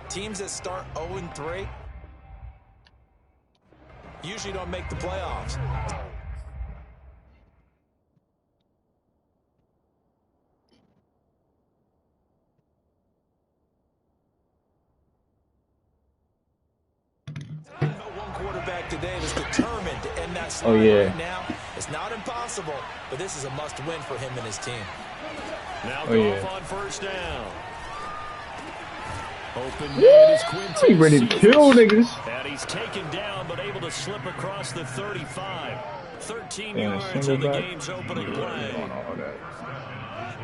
Teams that start 0-3 usually don't make the playoffs. One quarterback today is determined to end that slide right now. It's not impossible, but this is a must-win for him and his team. Now Goff on first down. Open man is Quintus. He ready to kill niggas. And he's taken down, but able to slip across the 35. 13 yards in the game's opening play.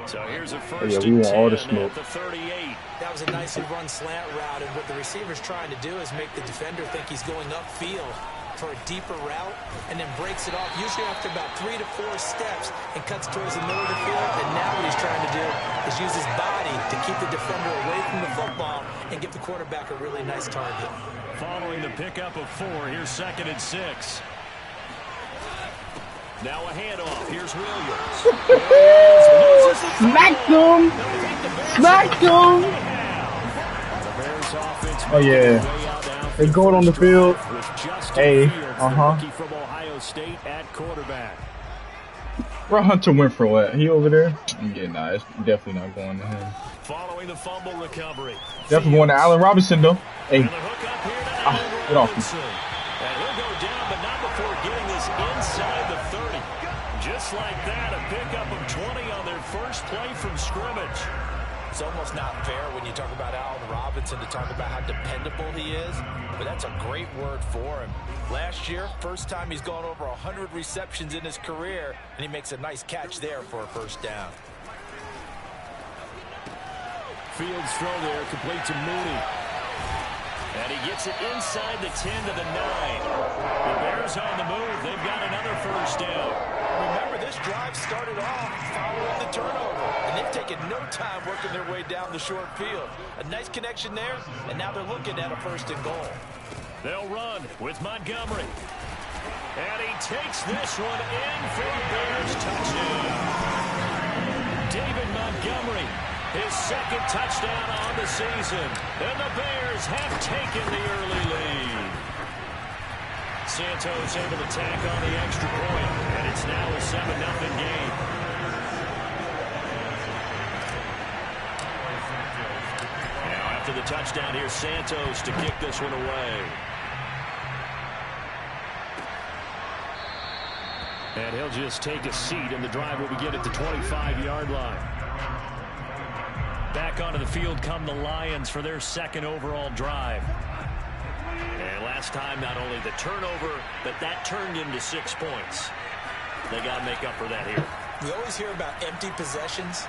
So here's a first and 10 at the 38. That was a nicely run slant route, and what the receiver's trying to do is make the defender think he's going upfield for a deeper route, and then breaks it off, usually after about 3 to 4 steps, and cuts towards the middle of the field. And now what he's trying to do is use his body to keep the defender away from the football and give the quarterback a really nice target. Following the pickup of 4, here's 2nd and 6. Now a handoff. Here's Williams. Smacked him! Smacked him! Oh, yeah. They're going on the field. Hey, Rookie from Ohio State at quarterback. Where Hunter Winfrey at? He over there? Yeah, nah, it's definitely not going to him. Following the fumble recovery. Definitely going to Allen Robinson, though. Hey. Get off me. And he'll go down, but not before getting this inside the 30. Just like that, a pickup of 20 on their first play from scrimmage. It's almost not fair when you talk about Allen Robinson to talk about how dependable he is, but that's a great word for him. Last year, first time he's gone over 100 receptions in his career, and he makes a nice catch there for a first down. Fields throw there, complete to Mooney. And he gets it inside the 10 to the 9. The Bears on the move. They've got another first down. Remember, this drive started off following the turnover, and they've taken no time working their way down the short field. A nice connection there, and now they're looking at a 1st and goal. They'll run with Montgomery. And he takes this one in for the Bears touchdown. David Montgomery, his 2nd touchdown on the season. And the Bears have taken the early lead. Santos able to tack on the extra point, and it's now a 7-0 game. Now after the touchdown, here's Santos to kick this one away. And he'll just take a seat, and the drive will begin at the 25-yard line. Back onto the field come the Lions for their 2nd overall drive. And last time, not only the turnover, but that turned into 6 points. They got to make up for that here. We always hear about empty possessions,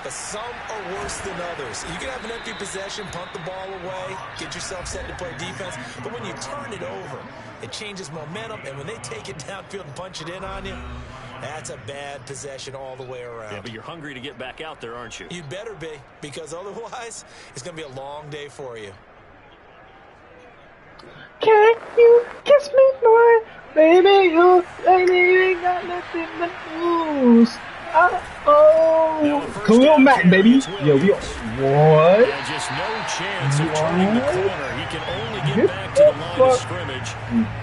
but some are worse than others. You can have an empty possession, punt the ball away, get yourself set to play defense, but when you turn it over, it changes momentum, and when they take it downfield and punch it in on you, that's a bad possession all the way around. Yeah, but you're hungry to get back out there, aren't you? You better be, because otherwise, it's going to be a long day for you. Can you kiss me, boy? Baby, you ain't got nothing but lose. Khalil Mack, baby. Yo, we what? And just no chance of turning the corner. He can only get back to the line of scrimmage.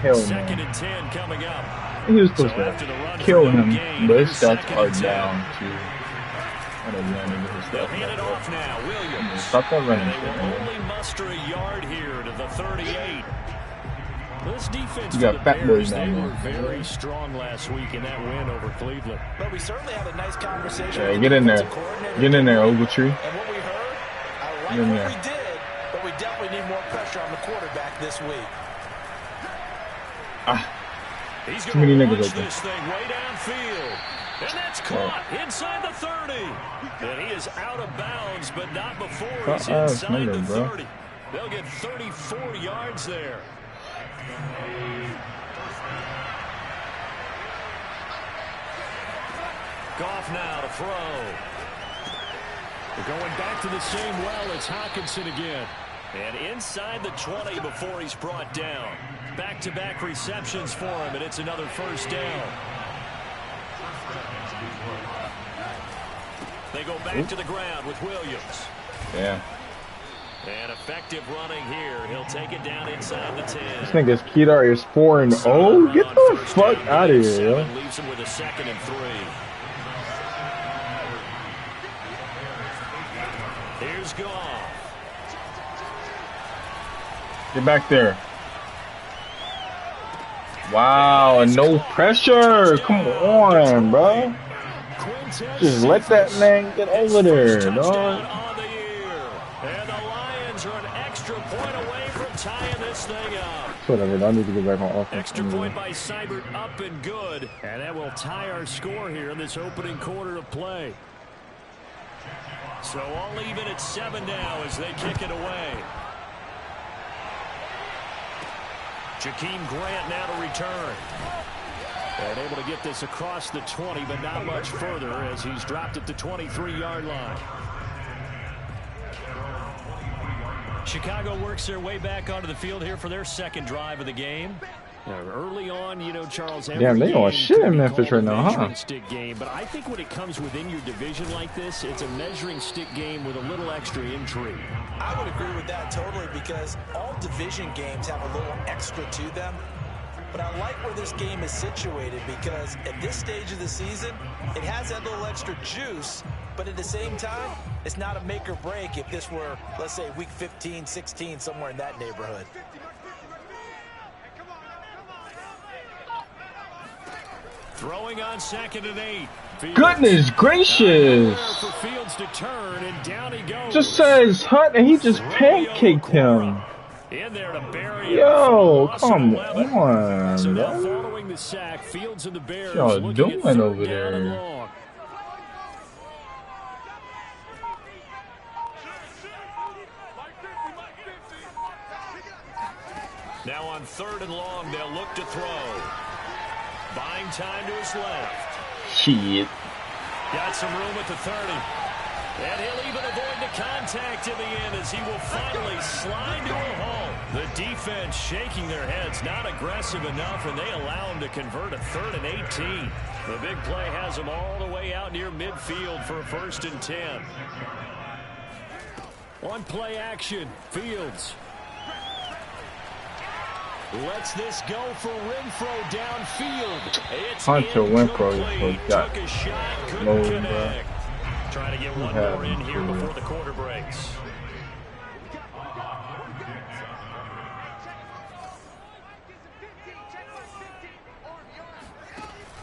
Hell no. 2nd and 10 coming up. He was supposed to kill him, but his stats are down to. They'll hand it off now. Williams. Stop that running. They will only muster a yard here to the 38. This defense you for got the fat boys Bears, down they there. were very strong last week in that win over Cleveland. But we certainly had a nice conversation. Yeah, get in there. Get in there, Ogletree. And what we heard, I like what we did, but we definitely need more pressure on the quarterback this week. He's too many niggas launch open. this thing way downfield. And that's caught inside the 30. And he is out of bounds, but not before he's inside the 30. They'll get 34 yards there. Goff now to throw. They're going back to the same well. It's Hockenson again. And inside the 20 before he's brought down. Back-to-back receptions for him, and it's another first down. They go back to the ground with Williams. Yeah. And effective running here. He'll take it down inside the 10. This nigga's Kedar is 4-0. Get the fuck out of here, yo. Leaves him with a 2nd and 3. Here's Goff. Get back there. Wow, no pressure. Come on, bro. Just let that man get over there, dog. And the Lions are an extra point away from tying this thing up. Whatever, I need to get back on offense. Extra point by Seibert, up and good. And that will tie our score here in this opening quarter of play. So all even at 7 now as they kick it away. Jakeem Grant now to return. And able to get this across the 20, but not much further as he's dropped at the 23-yard line. Chicago works their way back onto the field here for their 2nd drive of the game. Now, early on, you know, Charles, damn, they on shit in Memphis right now, huh? Stick game, but I think when it comes within your division like this, it's a measuring stick game with a little extra intrigue. I would agree with that totally because all division games have a little extra to them. But I like where this game is situated because at this stage of the season, it has that little extra juice, but at the same time, it's not a make or break if this were, let's say, week 15, 16, somewhere in that neighborhood. Throwing on 2nd and 8. Fields. Goodness gracious! For Fields to turn, and down he goes. Just says Hunt and he just pancaked him. In there to bury Yo, come on, so now bro. following the sack, Fields and the Bears Y'all looking doing at over 3rd down and there? long. Now on 3rd and long, they'll look to throw. Buying time to his left. Shit. Got some room at the 30. And he'll even avoid the contact in the end as he will finally slide to a halt. The defense shaking their heads, not aggressive enough, and they allow him to convert a 3rd and 18. The big play has him all the way out near midfield for a 1st and 10. On play action, Fields. Lets this go for Renfro downfield. It's Hunter Renfro took a shot, couldn't connect. Trying to get one more in here before the quarter breaks.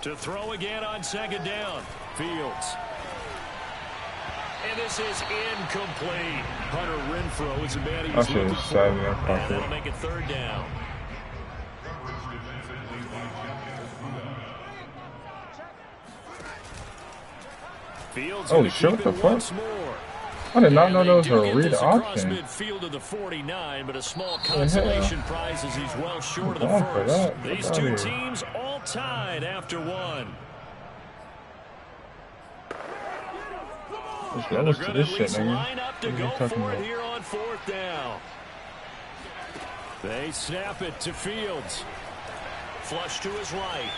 To throw again on 2nd down. Fields. And this is incomplete. Hunter Renfro is a man he's looking for. And that'll make it 3rd down. Fields oh shit, what the fuck? I did not know there was a read option. Midfield of the 49, but a small consolation prize as he's well short of the first. These two teams all tied after 1. They're going to at least line up to go for it here on 4th down. They snap it to Fields. Flush to his right.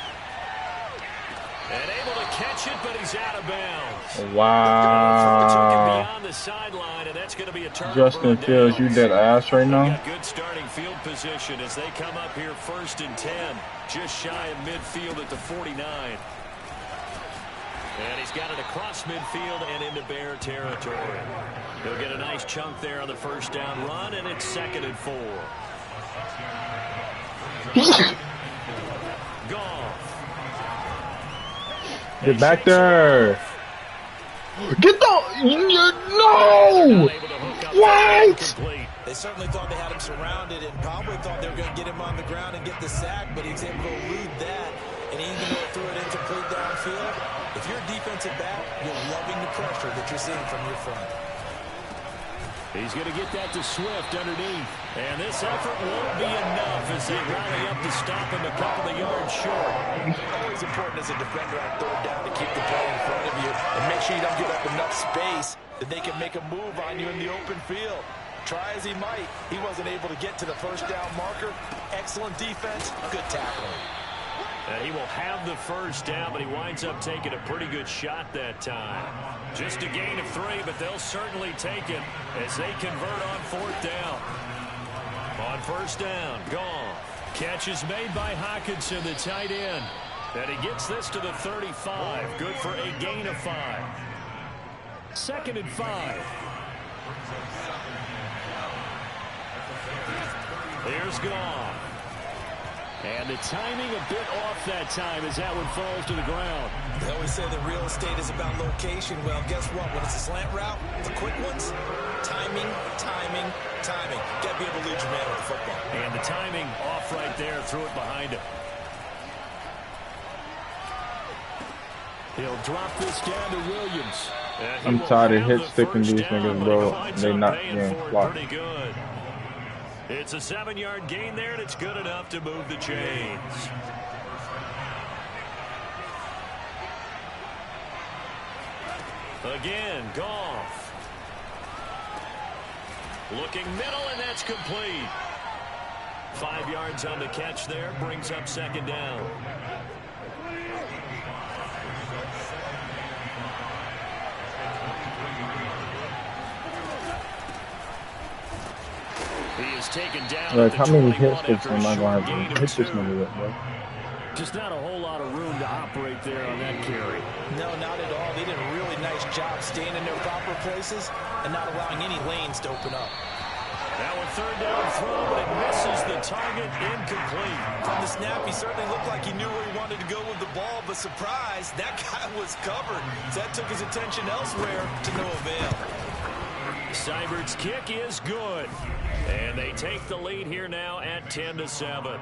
And able to catch it, but he's out of bounds. Wow. Beyond the sideline, and that's going to be a turnover. Justin Fields, you dead ass right now. Got good starting field position as they come up here 1st and 10, just shy of midfield at the 49. And he's got it across midfield and into Bear territory. He'll get a nice chunk there on the 1st down run, and it's 2nd and 4. Goff. Get back there. Get the... No! What? They certainly thought they had him surrounded and probably thought they were going to get him on the ground and get the sack, but he was able to elude that. And even though he threw it incomplete downfield, if you're a defensive back, you're loving the pressure that you're seeing from your front. He's going to get that to Swift underneath. And this effort won't be enough as they rally up to stop him a couple of yards short. Always important as a defender on 3rd down to keep the play in front of you and make sure you don't give up enough space that they can make a move on you in the open field. Try as he might, he wasn't able to get to the 1st down marker. Excellent defense, good tackling. And he will have the first down, but he winds up taking a pretty good shot that time. Just a gain of 3, but they'll certainly take it as they convert on 4th down. On 1st down, Goff. Catch is made by Hockenson, the tight end. And he gets this to the 35. Good for a gain of 5. 2nd and 5. Here's Goff. And the timing a bit off that time as that one falls to the ground. They always say that real estate is about location. Well, guess what? When it's a slant route, the quick ones, timing, timing, timing. Got to be able to lead your man with the football. And the timing off right there, threw it behind him. He'll drop this down to Williams. I'm tired of hit sticking these niggas, bro. They not getting blocked. Pretty good. It's a 7-yard gain there, and it's good enough to move the chains. Again, Goff. Looking middle, and that's complete. 5 yards on the catch there, brings up 2nd down. He is taken down. Like, how many hit sticks am I going to have to hit this nigga with, bro? Just not a whole lot of room to operate there on that carry. No, not at all. They did a really nice job staying in their proper places and not allowing any lanes to open up. Now a 3rd down throw, but it misses the target, incomplete. From the snap, he certainly looked like he knew where he wanted to go with the ball, but surprise, that guy was covered. So that took his attention elsewhere to no avail. Seibert's kick is good. And they take the lead here now at 10-7.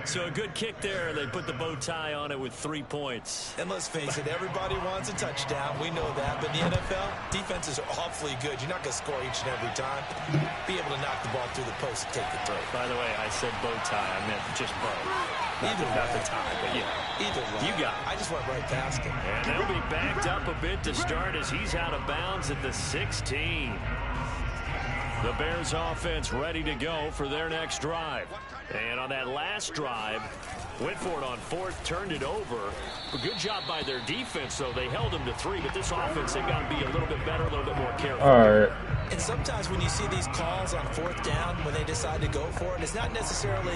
So a good kick there. They put the bow tie on it with 3 points. And let's face it, everybody wants a touchdown. We know that. But in the NFL, defenses are awfully good. You're not going to score each and every time. Be able to knock the ball through the post and take the throw. By the way, I said bow tie. I meant just bow. Not the tie, but yeah. Either way. You got it. I just went right past him. And they'll be backed up a bit to start as he's out of bounds at the 16. The Bears offense ready to go for their next drive. And on that last drive, went for it on 4th, turned it over. A good job by their defense, though. They held them to 3, but this offense, they've got to be a little bit better, a little bit more careful. All right. And sometimes when you see these calls on 4th down, when they decide to go for it, it's not necessarily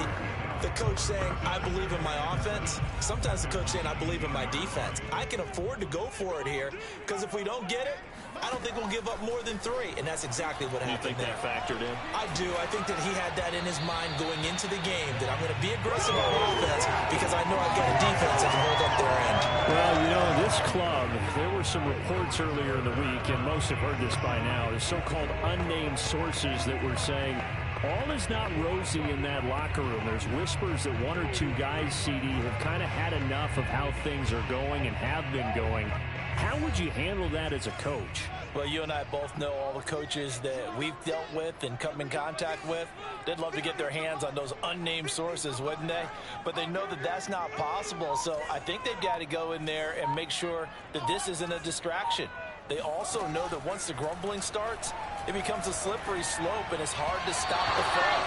the coach saying, I believe in my offense. Sometimes the coach saying, I believe in my defense. I can afford to go for it here, because if we don't get it, I don't think we'll give up more than 3, and that's exactly what happened there. You think that factored in? I do. I think that he had that in his mind going into the game, that I'm going to be aggressive on offense because I know I've got a defense that can hold up their end. Well, you know, this club, there were some reports earlier in the week, and most have heard this by now, the so-called unnamed sources that were saying all is not rosy in that locker room. There's whispers that 1 or 2 guys, CD, have kind of had enough of how things are going and have been going. How would you handle that as a coach? Well, you and I both know all the coaches that we've dealt with and come in contact with. They'd love to get their hands on those unnamed sources, wouldn't they? But they know that that's not possible. So I think they've got to go in there and make sure that this isn't a distraction. They also know that once the grumbling starts, it becomes a slippery slope, and it's hard to stop the fall.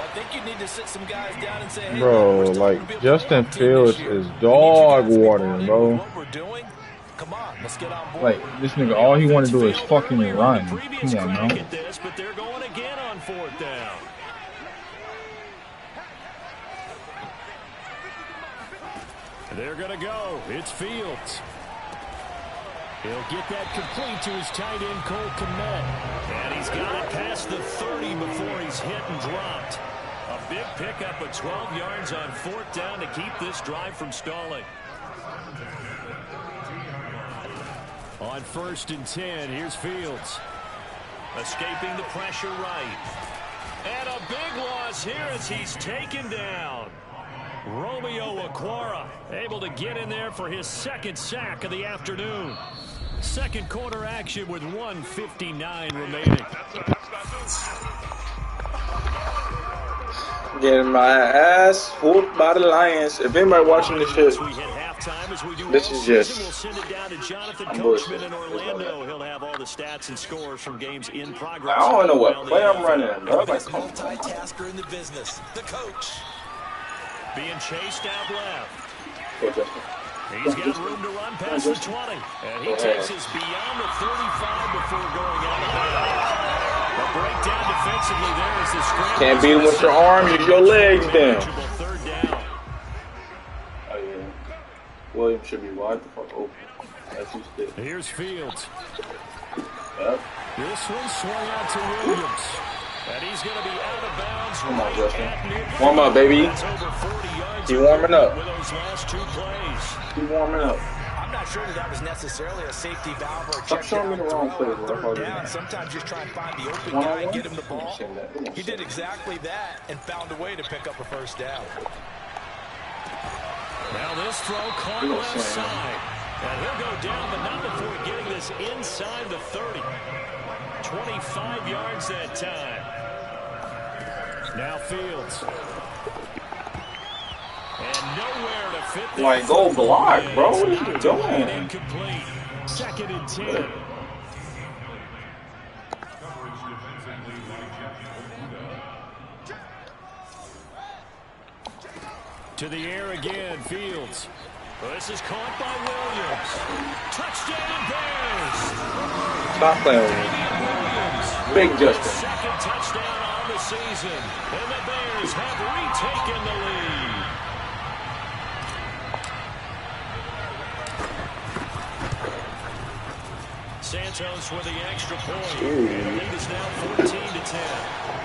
I think you need to sit some guys down and say, hey, bro, like, Justin Fields is dog water, bro. What we're doing. Come on, let's get on board. Like, this nigga, all he want to do is fucking run. Come on, man. But they're going again on 4th down. They're going to go. It's Fields. He'll get that complete to his tight end, Cole Kmet. And he's got it past the 30 before he's hit and dropped. A big pickup of 12 yards on 4th down to keep this drive from stalling. On 1st and 10, here's Fields. Escaping the pressure right. And a big loss here as he's taken down. Romeo Okwara able to get in there for his 2nd sack of the afternoon. 2nd quarter action with 1:59 remaining. Getting my ass whooped by the Lions. If anybody watching this shit, this is just, I'm bullshit. In Orlando, he'll have all the stats and scores from games in progress. I don't know what play I'm running, bro. Like, multitasker in the business, the coach. Being chased out left. He's got room to run past the 20. And he takes us beyond the 35 before going out of bounds. A breakdown defensively there as the scramble. Can't beat him with your arms, use your legs then. Third down. Oh, yeah. Williams should be wide the fuck open. That's who's still. Here's Fields. Yep. This one swung out to Williams. And he's going to be out of bounds. Come on, Justin. Warm up, baby. Keep warming up. With those last two plays. Keep warming up. I'm not sure that was necessarily a safety valve or a check Stop showing me the wrong play. down. Sometimes just try and find the open guy and get him the ball. He did exactly that and found a way to pick up a first down. Now this throw caught left side. And he'll go down, but not before getting this inside the 30. 25 yards that time. Now Fields. And nowhere to fit that. Like, go block, bro. What are you doing? Incomplete. 2nd and 10. To the air again, Fields. This is caught by Williams. Touchdown Bears. Stop playing with me. Big Justin. Second touchdown on the season. And the Bears have retaken the lead. Santos with the extra point. And the lead is now 14-10.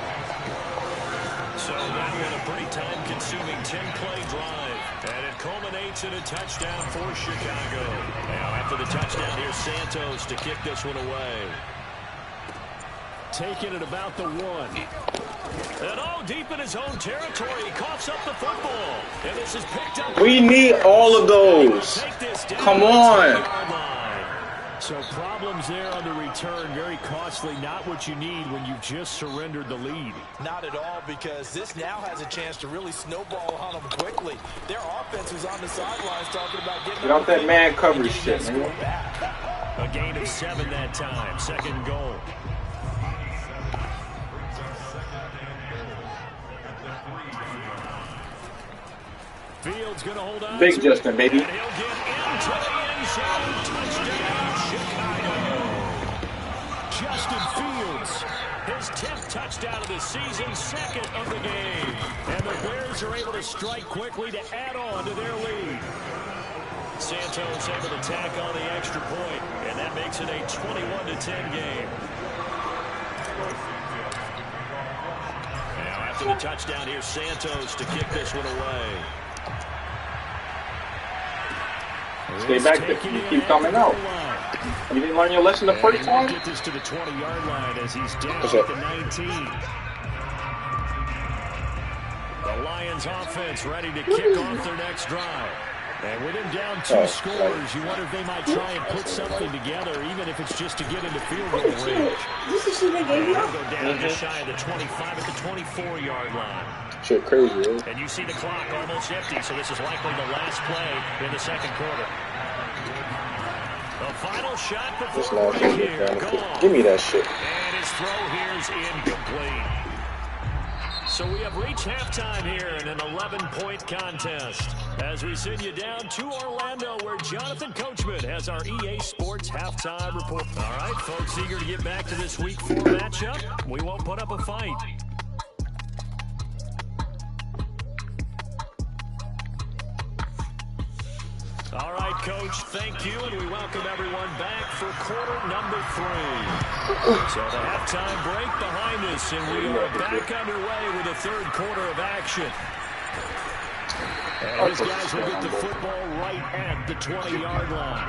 So that was a pretty time-consuming 10-play drive. And it culminates in a touchdown for Chicago. Now, after the touchdown, here's Santos to kick this one away. Taking it about the 1. And deep in his own territory, he coughs up the football. And this is picked up. We need all of those. Come on. So problems there on the return, very costly, not what you need when you've just surrendered the lead. Not at all, because this now has a chance to really snowball on them quickly. Their offense was on the sidelines talking about getting Get off that man coverage shit, man. A gain of 7 that time, 2nd goal. Fields going to hold on. Big Justin, baby. And he'll get into the end zone. Touchdown, Chicago. Justin Fields, his 10th touchdown of the season, 2nd of the game. And the Bears are able to strike quickly to add on to their lead. Santos able to tack on the extra point, and that makes it a 21-10 game. Now after the touchdown, here's Santos to kick this one away. Stay back there. You keep coming out. You didn't learn your lesson the first time? Get this to the 20-yard line as he's down at the 19. The Lions offense ready to kick off their next drive. And with him down 2 scores, you wonder if they might try and put something together, even if it's just to get into field goal range. They'll go down just shy of the 25 at the 24-yard line. Shit crazy, eh? And you see the clock almost empty, so this is likely the last play in the 2nd quarter. The final shot before the break here. Give me that shit. And his throw here is incomplete. So we have reached halftime here in an 11-point contest. As we send you down to Orlando, where Jonathan Coachman has our EA Sports halftime report. All right, folks, eager to get back to this Week 4 matchup. We won't put up a fight. All right, Coach, thank you, and we welcome everyone back for quarter number 3. So the halftime break behind us, and we are back underway with the 3rd quarter of action. And these guys will get the football right at the 20-yard line.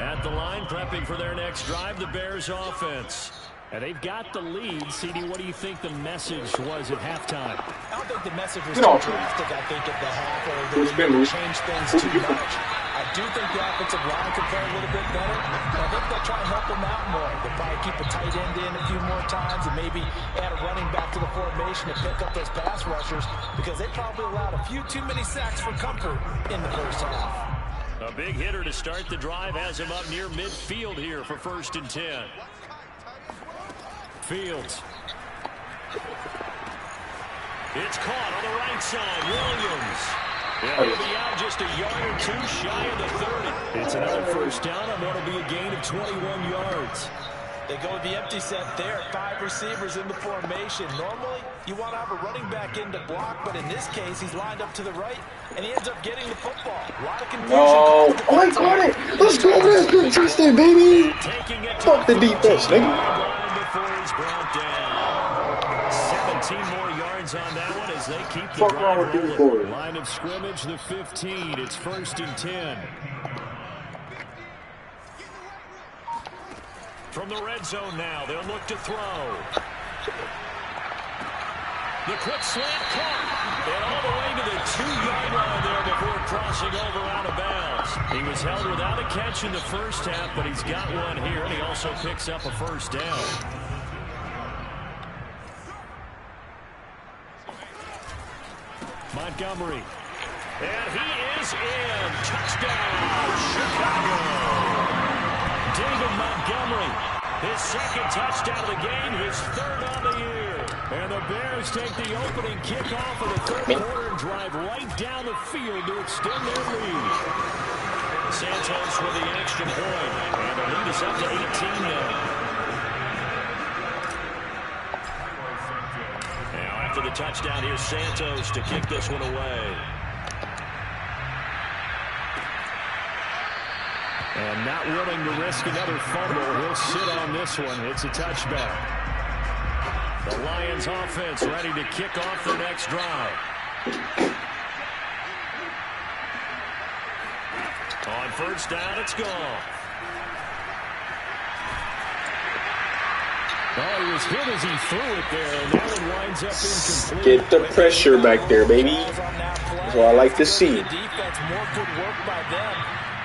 At the line, prepping for their next drive, the Bears offense. And they've got the lead. CD, what do you think the message was at halftime? I don't think the message was too drastic, I think, at the half, or they didn't change things too much. I do think the offensive line could play a little bit better. I think they'll try and help them out more. They'll probably keep a tight end in a few more times and maybe add a running back to the formation to pick up those pass rushers, because they probably allowed a few too many sacks for comfort in the first half. A big hitter to start the drive has him up near midfield here for 1st and 10. Fields. It's caught on the right side. Williams. And he'll be out just a yard or two shy of the 30. It's another first down on what will be a gain of 21 yards. They go with the empty set there. 5 receivers in the formation. Normally, you want to have a running back in to block, but in this case, he's lined up to the right, and he ends up getting the football. A lot of confusion. No. Oh, I got it. Let's go, man. Good touchdown, baby. Fuck the defense, nigga. 17 more yards on that one as they keep the drive rolling. Line of scrimmage, the 15. It's 1st and 10. From the red zone now, they'll look to throw. The quick slant caught. And all the way to the 2-yard line there before crossing over out of bounds. He was held without a catch in the first half, but he's got one here, and he also picks up a first down. Montgomery. And he is in. Touchdown, Chicago. David Montgomery. His second touchdown of the game, his 3rd on the year. And the Bears take the opening kickoff of the 3rd quarter and drive right down the field to extend their lead. Santos with the extra point. And the lead is up to 18 now. After the touchdown, here's Santos to kick this one away. And not willing to risk another fumble, he'll sit on this one. It's a touchback. The Lions offense ready to kick off their next drive. On 1st down, it's gone. Oh, he was hit as he threw it there, and that one winds up incomplete. Get the pressure back there, baby. That's what I like to see. Defense, more good work by them.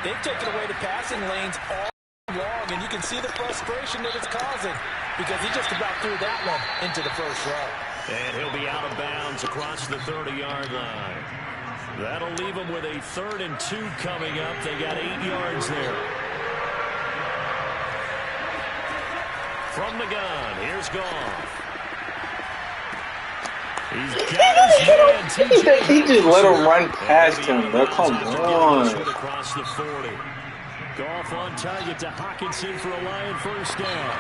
They've taken away the passing lanes all long, and you can see the frustration that it's causing because he just about threw that one into the first row. And he'll be out of bounds across the 30-yard line. That'll leave him with a 3rd and 2 coming up. They got 8 yards there. From the gun, here's Goff. He's got his man, He just let him run past him, bro. Come on. Across the 40. Goff on target to Hawkinson for a Lion first down.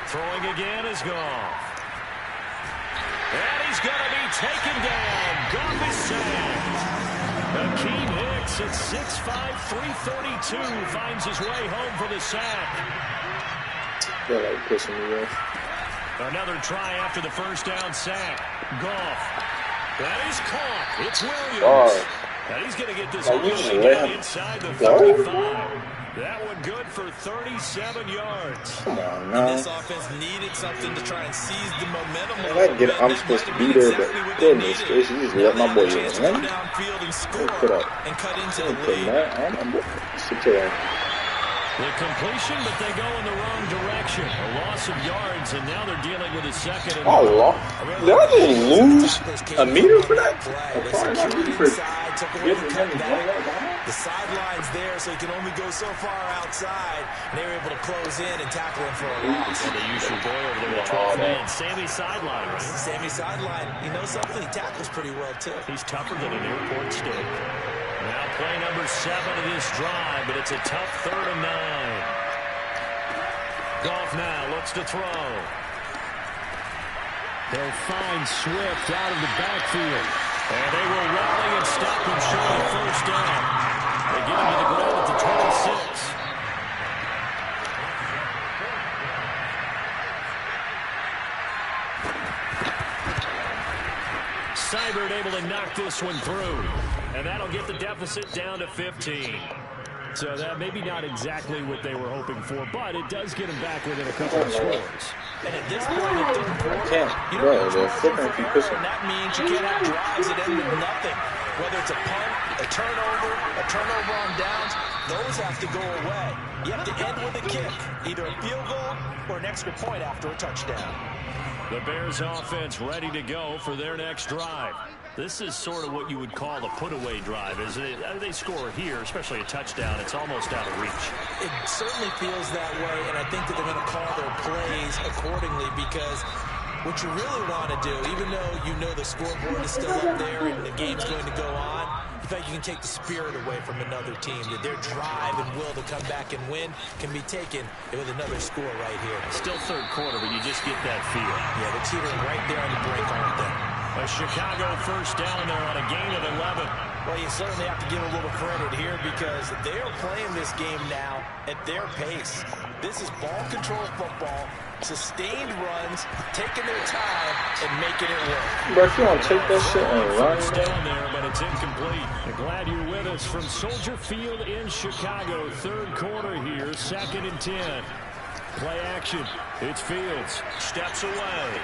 Throwing again is Goff. And he's going to be taken down. Goff is sacked. Akeem Hicks at 6'5", 332 finds his way home for the sack. They're like pushing me off. Another try after the first down sack. Goff. That is caught. It's Williams. And he's going to get this one inside the 35. That one good for 37 yards. Come on, now. This offense needed something to try and seize the momentum. I'm supposed to be there, but goodness gracious, you just let my boy run. Put up. And cut into the lead. Sit there. The completion, but they go in the wrong direction. A loss of yards, and now they're dealing with a 2nd and Oh, did I just lose a meter for that? The sideline's there, so he can only go so far outside. And they were able to close in and tackle him for a loss. And they use your boy over there with 12 men. Sammy Sideline, right? Sammy Sideline. You know something? He tackles pretty well, too. He's tougher than an airport steak. Now play number 7 of this drive, but it's a tough 3rd and 9. Goff now looks to throw. They'll find Swift out of the backfield. And they will rally and stop him short of first down. They get him to the ground at the 26. Seibert able to knock this one through. And that'll get the deficit down to 15. So that maybe not exactly what they were hoping for, but it does get them back within a couple of scores. And at this point in the 3rd quarter, you don't have and that means you can't have drives that end with nothing. Whether it's a punt, a turnover on downs, those have to go away. You have to end with a kick, either a field goal or an extra point after a touchdown. The Bears offense ready to go for their next drive. This is sort of what you would call a put-away drive, isn't it? They score here, especially a touchdown. It's almost out of reach. It certainly feels that way, and I think that they're going to call their plays accordingly because what you really want to do, even though you know the scoreboard is still up there and the game's going to go on, in fact, you can take the spirit away from another team. That their drive and will to come back and win can be taken with another score right here. Still third quarter, but you just get that feel. Yeah, they're teetering right there on the brink, aren't they? A Chicago first down there on a gain of 11. Well, you certainly have to give a little credit here because they are playing this game now at their pace. This is ball control football, sustained runs, taking their time, and making it work. But if you don't take that shit and run, it's down there, but it's incomplete. Glad you're with us from Soldier Field in Chicago. Third quarter here, 2nd and 10. Play action. It's Fields. Steps away.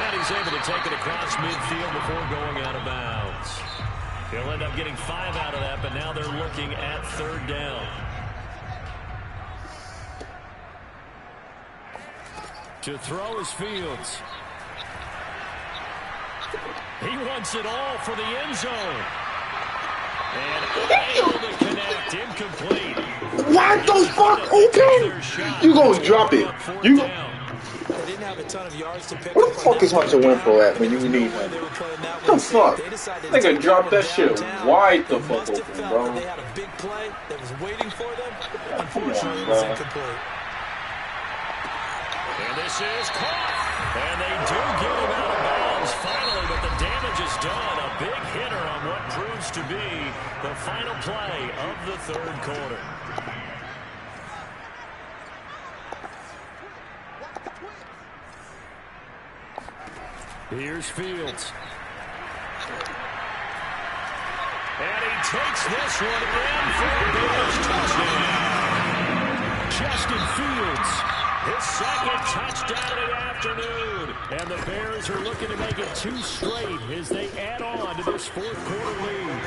And he's able to take it across midfield before going out of bounds. He'll end up getting 5 out of that, but now they're looking at 3rd down. To throw is Fields. He wants it all for the end zone. And able to connect. Incomplete. what the fuck? Okay. You gonna drop it. You They didn't have a ton of yards to pick Where up the fuck is Hunter Winfrey at when you need him? What the fuck? Nigga, drop that shit wide the fuck open, bro. They had a big play that was waiting for them. Unfortunately, it was incomplete. And this is caught. And they do get him out of bounds finally, but the damage is done. A big hitter on what proves to be the final play of the 3rd quarter. Here's Fields. And he takes this one in for a Bears touchdown. Justin Fields, his 2nd touchdown of the afternoon. And the Bears are looking to make it 2 straight as they add on to this 4th quarter lead.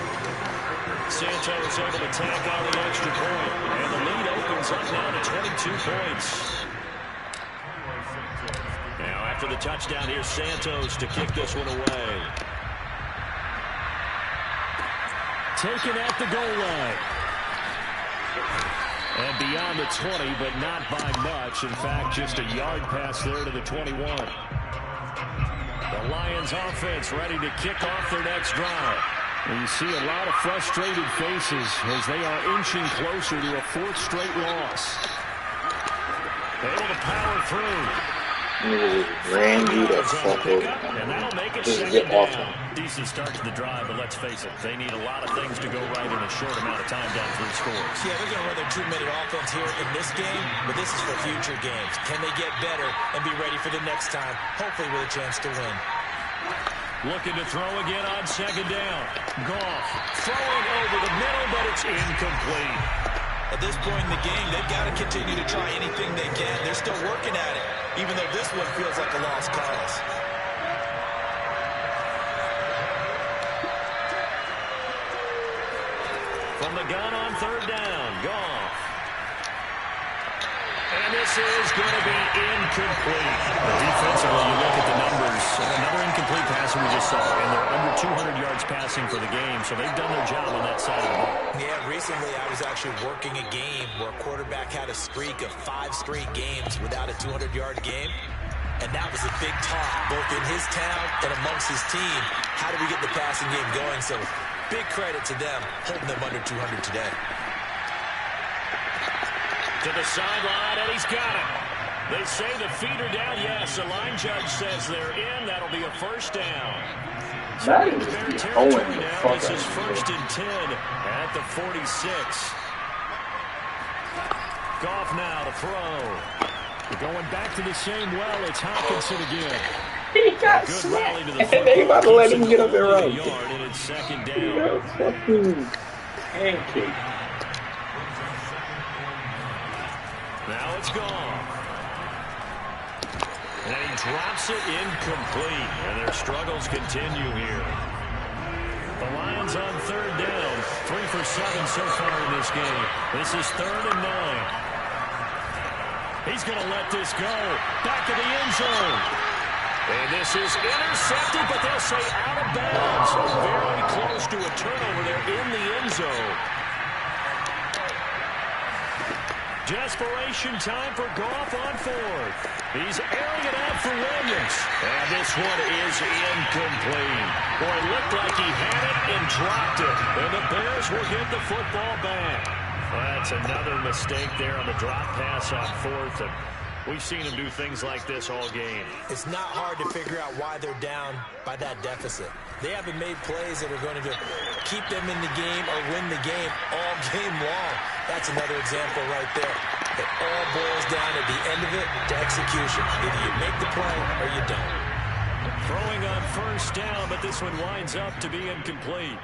Santos able to tack on the extra point. And the lead opens up now to 22 points. Now after the touchdown, here's Santos to kick this one away. Taken at the goal line. And beyond the 20, but not by much. In fact, just a yard pass there to the 21. The Lions offense ready to kick off their next drive. And you see a lot of frustrated faces as they are inching closer to a 4th straight loss. Able to power through. Ran you the fuck over. And that'll make it This is 2nd awesome. down. Decent start to the drive, but let's face it, they need a lot of things to go right in a short amount of time down 3 scores. Yeah, they're going to run their 2-minute offense here in this game, but this is for future games. Can they get better and be ready for the next time, hopefully with a chance to win? Looking to throw again on 2nd down. Goff throwing over the middle, but it's incomplete. At this point in the game, they've got to continue to try anything they can. They're still working at it, even though this one feels like a lost cause. From the gun on 3rd down, Goff. And this is going to be incomplete. Defensively, you look at the numbers. Another incomplete pass we just saw, and they're under 200 yards passing for the game, so they've done their job on that side of the ball. Yeah, recently I was actually working a game where a quarterback had a streak of 5 straight games without a 200-yard game. And that was a big talk, both in his town and amongst his team. How do we get the passing game going? So big credit to them, holding them under 200 today. To the sideline, and he's got it. They say the feet are down. Yes, the line judge says they're in. That'll be a 1st down. Madden just be hoeing the fuck This out is of 1st and 10 at the 46. Goff now to throw. They're going back to the same well. It's Hawkinson again. He got smacked, and they about to let him get up and run. And it's 2nd down. Fucking pancake. Now it's gone. And he drops it incomplete. And their struggles continue here. The Lions on 3rd down. 3 for 7 so far in this game. This is 3rd and 9. He's going to let this go. Back of the end zone. And this is intercepted, but they'll say out of bounds. Very close to a turnover there in the end zone. Desperation time for Goff on fourth. He's airing it out for Williams. And this one is incomplete. Boy, it looked like he had it and dropped it. And the Bears will get the football back. That's another mistake there on the drop pass on fourth. And we've seen him do things like this all game. It's not hard to figure out why they're down by that deficit. They haven't made plays that are going to keep them in the game or win the game all game long. That's another example right there. It all boils down at the end of it to execution. Either you make the play or you don't. Throwing on first down, but this one winds up to be incomplete.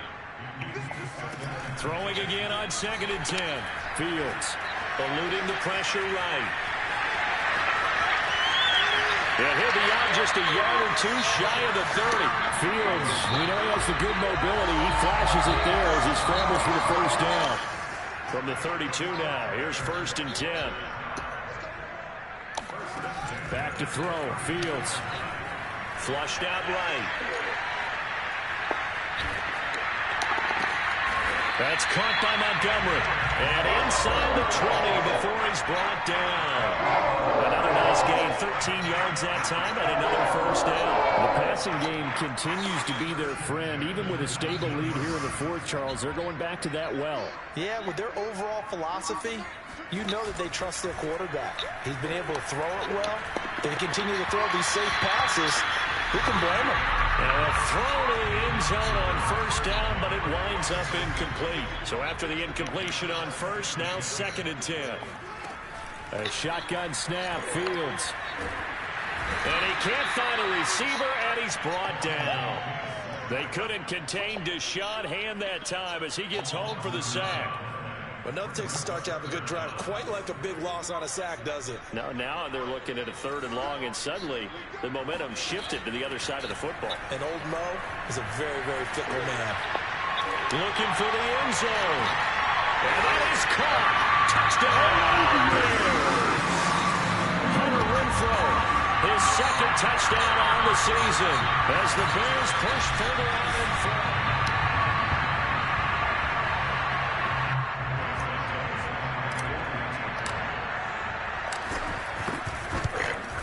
Throwing again on 2nd and 10. Fields eluding the pressure right. And he'll be out just a yard or two shy of the 30. Fields, we know he has the good mobility. He flashes it there as he scrambles for the first down. From the 32 now, here's 1st and 10. Back to throw, Fields. Flushed out right. That's caught by Montgomery. And inside the 20 before he's brought down. Another nice gain, 13 yards that time, and another first down. The passing game continues to be their friend. Even with a stable lead here in the fourth, Charles, they're going back to that well. Yeah, with their overall philosophy, you know that they trust their quarterback. He's been able to throw it well. They continue to throw these safe passes. Who can blame him? And a throw to the end zone on first down, but it winds up incomplete. So after the incompletion on first, now 2nd and 10. A shotgun snap, Fields. And he can't find a receiver, and he's brought down. They couldn't contain Deshaun Hand that time as he gets home for the sack. But nothing takes a start to have a good drive, quite like a big loss on a sack, does it? No, now they're looking at a 3rd and long, and suddenly the momentum shifted to the other side of the football. And old Mo is a very, very fickle man. Looking for the end zone. And that is caught. Touchdown, Bears. Hunter Renfrow, his 2nd touchdown on the season as the Bears push further out in front.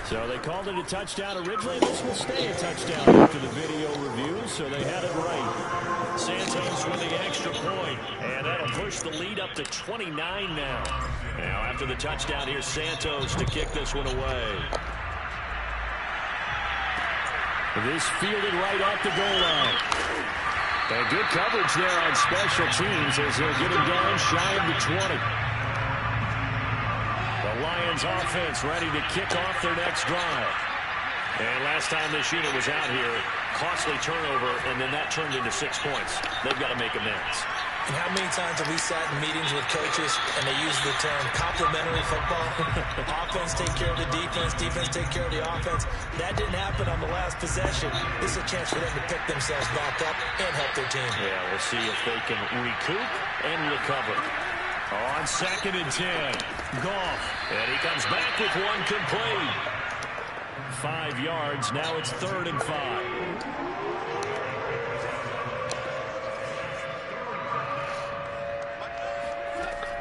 So they called it a touchdown originally. This will stay a touchdown after the video review, so they had it right. Santos with the extra point, and that'll push the lead up to 29 now. Now after the touchdown, here's Santos to kick this one away. This fielded right at the goal line. And good coverage there on special teams as they'll get him down shy of the 20. The Lions offense ready to kick off their next drive. And last time this unit was out here, costly turnover, and then that turned into 6 points. They've got to make amends. And how many times have we sat in meetings with coaches and they use the term complementary football? Offense take care of the defense, defense take care of the offense. That didn't happen on the last possession. This is a chance for them to pick themselves back up and help their team. Yeah, we'll see if they can recoup and recover. On 2nd and 10, Goff. And he comes back with one complete. 5 yards, now it's 3rd and 5.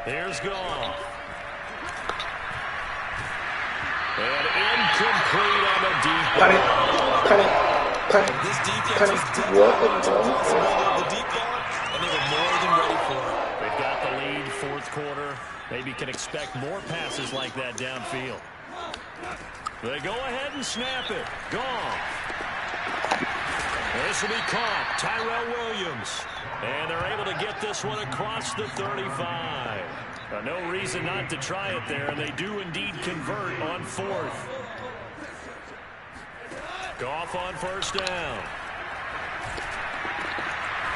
Here's Goff. And incomplete on the deep ball. Cut it. This defense was definitely the possibility of the deep ball, and they were more than ready for it. They've got the lead, 4th quarter. Maybe can expect more passes like that downfield. They go ahead and snap it. Goff. This will be caught. Tyrell Williams. And they're able to get this one across the 35. No reason not to try it there, and they do indeed convert on 4th. Goff on first down.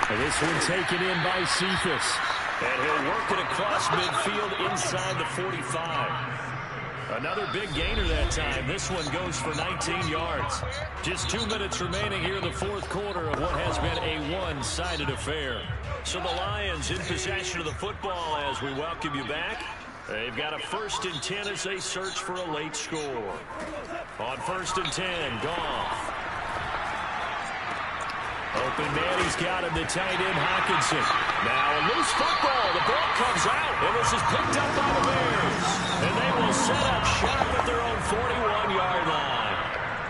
And this one taken in by Cephas. And he'll work it across midfield inside the 45. Another big gainer that time. This one goes for 19 yards. Just 2 minutes remaining here in the 4th quarter of what has been a one-sided affair. So the Lions in possession of the football as we welcome you back. They've got a 1st and 10 as they search for a late score. On 1st and 10, Goff. Open man, he's got him, the tight end, Hockenson. Now a loose football. The ball comes out, and this is picked up by the Bears. And they will set up shop at their own 41-yard line.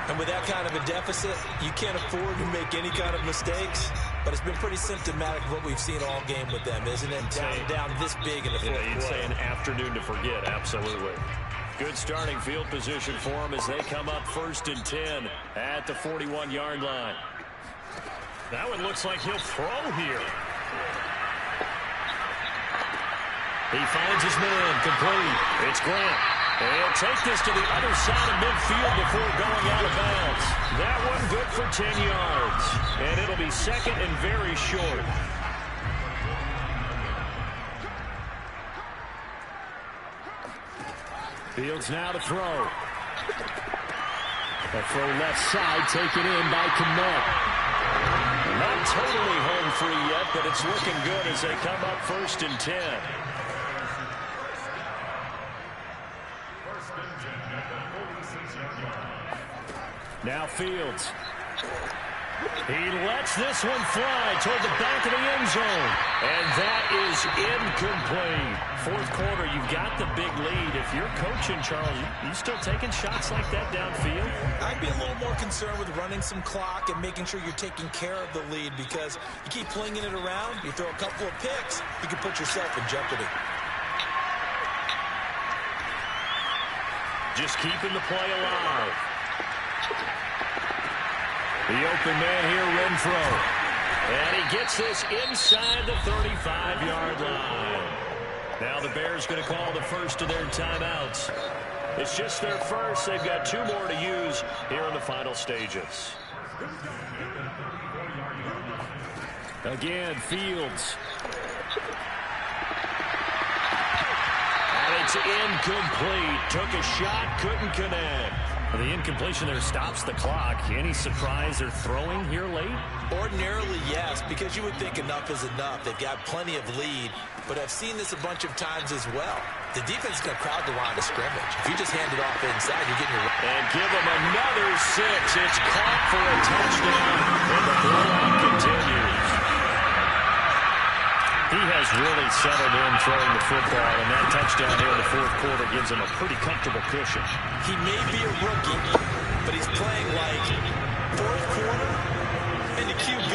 And with that kind of a deficit, you can't afford to make any kind of mistakes. But it's been pretty symptomatic of what we've seen all game with them, isn't it? Down this big in the fourth quarter. You'd say an afternoon to forget, absolutely. Good starting field position for them as they come up 1st and 10 at the 41-yard line. Now it looks like he'll throw here. He finds his man, complete. It's Grant. He'll take this to the other side of midfield before going out of bounds. That one good for 10 yards. And it'll be 2nd and very short. Fields now to throw. A throw left side, taken in by Kmet. Not totally home free yet, but it's looking good as they come up 1st and 10. Now Fields. He lets this one fly toward the back of the end zone. And that is incomplete. Fourth quarter, you've got the big lead. If you're coaching, Charles, you still taking shots like that downfield? I'd be a little more concerned with running some clock and making sure you're taking care of the lead, because you keep flinging it around, you throw a couple of picks, you can put yourself in jeopardy. Just keeping the play alive. The open man here, Renfro. And he gets this inside the 35-yard line. Now the Bears going to call the first of their timeouts. It's just their first. They've got 2 more to use here in the final stages. Again, Fields. And it's incomplete. Took a shot, couldn't connect. The incompletion there stops the clock. Any surprise they're throwing here late? Ordinarily, yes, because you would think enough is enough. They've got plenty of lead, but I've seen this a bunch of times as well. The defense is going to crowd the line of scrimmage. If you just hand it off inside, you're getting your... And give them another 6. It's caught for a touchdown, and the blowout continues. He has really settled in throwing the football, and that touchdown here in the fourth quarter gives him a pretty comfortable cushion. He may be a rookie, but he's playing like fourth quarter, and the QB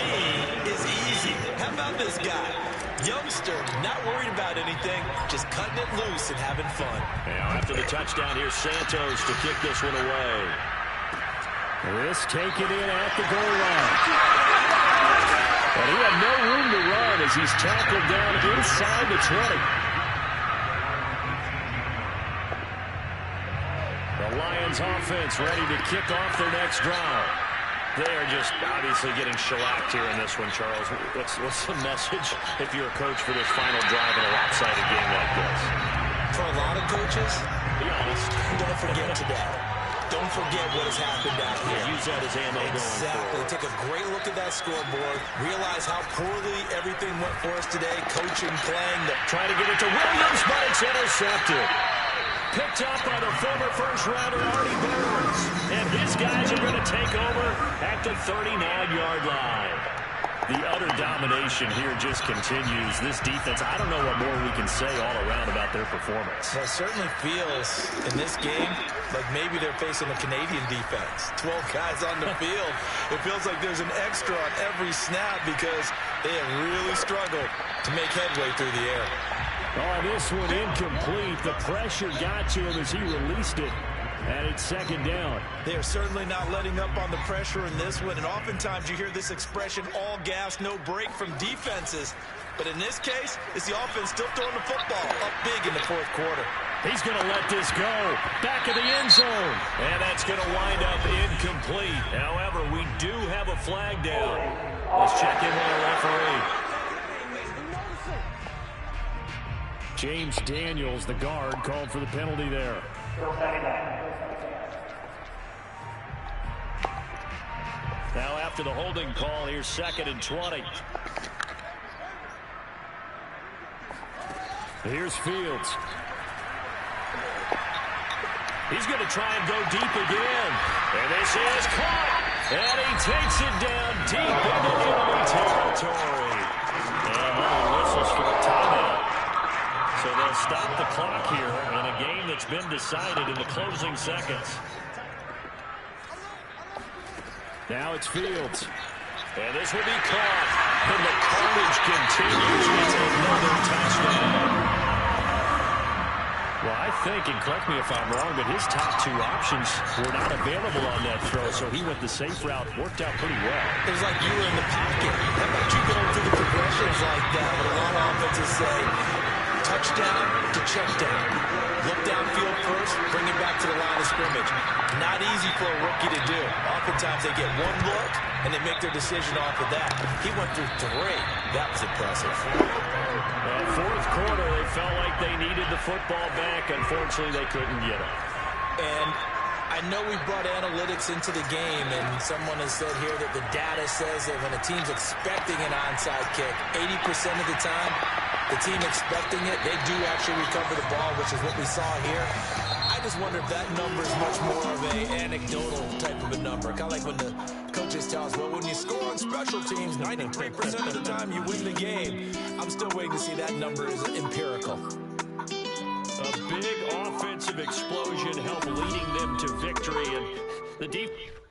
is easy. How about this guy? Youngster, not worried about anything, just cutting it loose and having fun. Now after the touchdown, here's Santos to kick this one away. This taken in at the goal line. And he had no room to run as he's tackled down inside the 20. The Lions offense ready to kick off their next drive. They are just obviously getting shellacked here in this one, Charles. What's the message if you're a coach for this final drive in a lopsided game like this? For a lot of coaches, be honest, don't forget today. Don't forget what has happened out here. Use that as ammo. Exactly. Take a great look at that scoreboard. Realize how poorly everything went for us today. Coaching, playing. Trying to get it to Williams, but it's intercepted. Picked up by the former first-rounder, Artie Burns. And his guys are going to take over at the 39-yard line. The utter domination here just continues. This defense, I don't know what more we can say all around about their performance. Well, it certainly feels in this game like maybe they're facing a Canadian defense. 12 guys on the field. It feels like there's an extra on every snap because they have really struggled to make headway through the air. Oh, this one incomplete. The pressure got to him as he released it. And it's 2nd down. They are certainly not letting up on the pressure in this one. And oftentimes you hear this expression, all gas, no break from defenses. But in this case, it's the offense still throwing the football up big in the fourth quarter. He's going to let this go. Back of the end zone. And that's going to wind up incomplete. However, we do have a flag down. Let's check in with the referee. James Daniels, the guard, called for the penalty there. Now after the holding call, here's 2nd and 20. Here's Fields. He's going to try and go deep again. And this is caught. And he takes it down deep into enemy territory. And little whistles for a timeout. So they'll stop the clock here in a game that's been decided in the closing seconds. Now it's Fields. And this will be caught. And the carnage continues. It's another touchdown. Well, I think, and correct me if I'm wrong, but his top two options were not available on that throw, so he went the safe route. Worked out pretty well. It was like you were in the pocket. How about you going through the progressions like that? But a lot of offenses say touchdown to check down. Look downfield first, bring it back to the line of scrimmage. Not easy for a rookie to do. Oftentimes they get one look, and they make their decision off of that. He went through three. That was impressive. Well, fourth quarter, they felt like they needed the football back. Unfortunately, they couldn't get it. And I know we brought analytics into the game, and someone has said here that the data says that when a team's expecting an onside kick, 80% of the time, the team expecting it, they do actually recover the ball, which is what we saw here. I just wonder if that number is much more of an anecdotal type of a number. Kind of like when the coaches tell us, well, when you score on special teams, 93% of the time you win the game. I'm still waiting to see that number is empirical. A big offensive explosion helped leading them to victory, and the defense